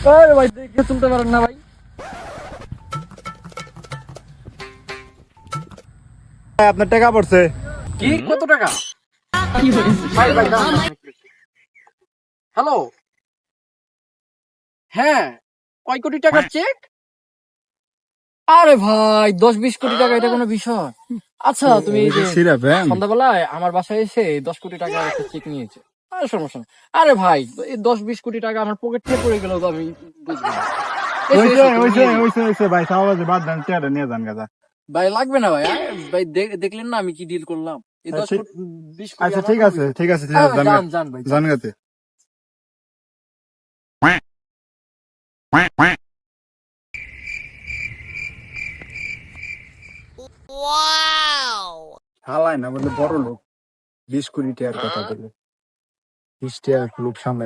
আরে ভাই দেখে তুলতে পারেন না ভাই? আপনার টাকা পড়ছে। কি কত টাকা? ভাই ভাই হ্যালো, হ্যাঁ কয় কোটি টাকার চেক? আরে ভাই 10-20 কোটি টাকা এটা কোনো বিষয়? আচ্ছা তুমি এই যে সিরাপ সন্ধ্যাবেলায় আমার বাসায় এসে 10 কোটি টাকা একটা চেক নিয়েছে, আরে সমস্যা নেই। আরে ভাই এই 10-20 কোটি টাকা আমার পকেট থেকে পড়ে গেল তো আমি বুঝবো না। এসো, এসো, তুমি নিয়ে যাও। ভাই সাওয়াজ বাদ দেন, টাকা নিয়ে যান গাদা। ভাই লাগবে না ভাই, ভাই দেখলেন না আমি কি ডিল করলাম? এই 10 কোটি 20 কোটি আচ্ছা আমার ঠিক কোনো আছে, বিষয় না। ঠিক আছে, ঠিক হ্যাঁ আছে, ভাই, যান যান ভাই যান। জান গাতে। হালাই না বলে বড় লোক, 20 কোটি টাকার কথা বলে, 20 টাকার লোক সামনে